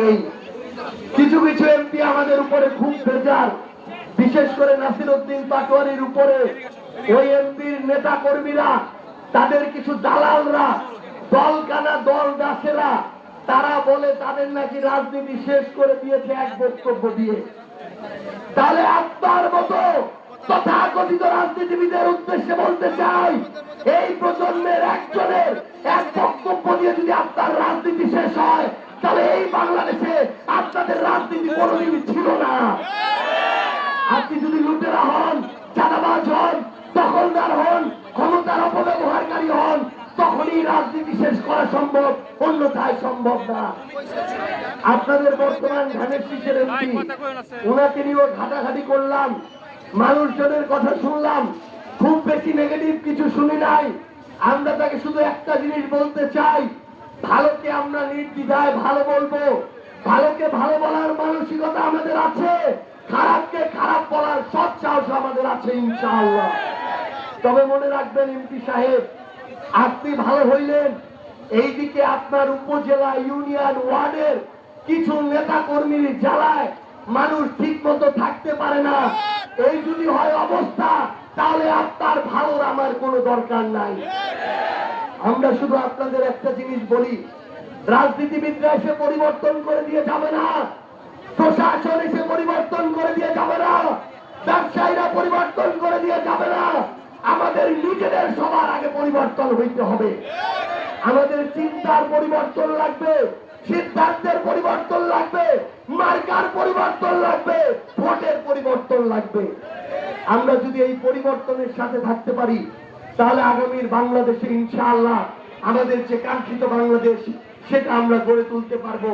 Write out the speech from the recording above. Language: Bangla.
নেই। কিছু কিছু এমপি আমাদের উপরে খুব বেজার, বিশেষ করে নাসিরউদ্দিন পাটোয়ারির উপরে। ওই এমপির নেতা কর্মীরা, তাদের কিছু দালালরা, দলকানা দল দাসেরা, তারা বলে তাদের নাকি রাজনীতি শেষ করে দিয়েছে এক বক্তব্য দিয়ে। তাহলে আপনার মতো তথাকথিত রাজনীতিবিদের উদ্দেশ্যে বলতে চাই, এই প্রজন্মের একজনের এক বক্তব্য দিয়ে যদি আপনার রাজনীতি শেষ হয়, তাহলে এই বাংলাদেশে আপনাদের রাজনীতি কোনোদিন ছিল না। আপনি যদি লুটেরা হন, চাঁদাবাজ হন, দখলদার হন, ক্ষমতার অপব্যবহারকারী হন, তখনই রাজনীতি শেষ করা সম্ভব, অন্যথায় সম্ভব না। আপনাদের বর্তমান ধানের শীষের এমপি, ওনাকে নিয়েও ঘাটাঘাটি করলাম, মানুষজনের কথা শুনলাম, খুব বেশি নেগেটিভ কিছু শুনি নাই। আমরা তাকে শুধু একটা জিনিস বলতে চাই, ভালোকে আমরা নির্দ্বিধায় ভালো বলবো, ভালোকে ভালো বলার মানসিকতা আমাদের আছে, খারাপকে খারাপ বলার সৎ সাহস আমাদের আছে ইনশাআল্লাহ। তবে মনে রাখবেন এমপি সাহেব, আপনি ভালো হইলেন, এইদিকে আপনার উপজেলা, ইউনিয়ন, ওয়ার্ডের কিছু নেতা কর্মীর জ্বালায় মানুষ ঠিক মতো থাকতে পারে না। এই যদি হয় অবস্থা, তাহলে আপনার ভালোর আমার কোনো দরকার নাই। আমরা শুধু আপনাদের একটা জিনিস বলি, রাজনীতিবিদরা এসে পরিবর্তন করে দিয়ে যাবে না, প্রশাসন এসে পরিবর্তন করে দিয়ে যাবে না, ব্যবসায়ীরা পরিবর্তন করে দিয়ে যাবে না। আমাদের নিজেদের সবার আগে পরিবর্তন হইতে হবে। আমাদের চিন্তার পরিবর্তন লাগবে, সিদ্ধান্তের পরিবর্তন লাগবে, মার্কার পরিবর্তন লাগবে, ভোটের পরিবর্তন লাগবে। আমরা যদি এই পরিবর্তনের সাথে থাকতে পারি, তাহলে আগামীর বাংলাদেশে ইনশাআল্লাহ আমাদের যে কাঙ্ক্ষিত বাংলাদেশ, সেটা আমরা গড়ে তুলতে পারবো।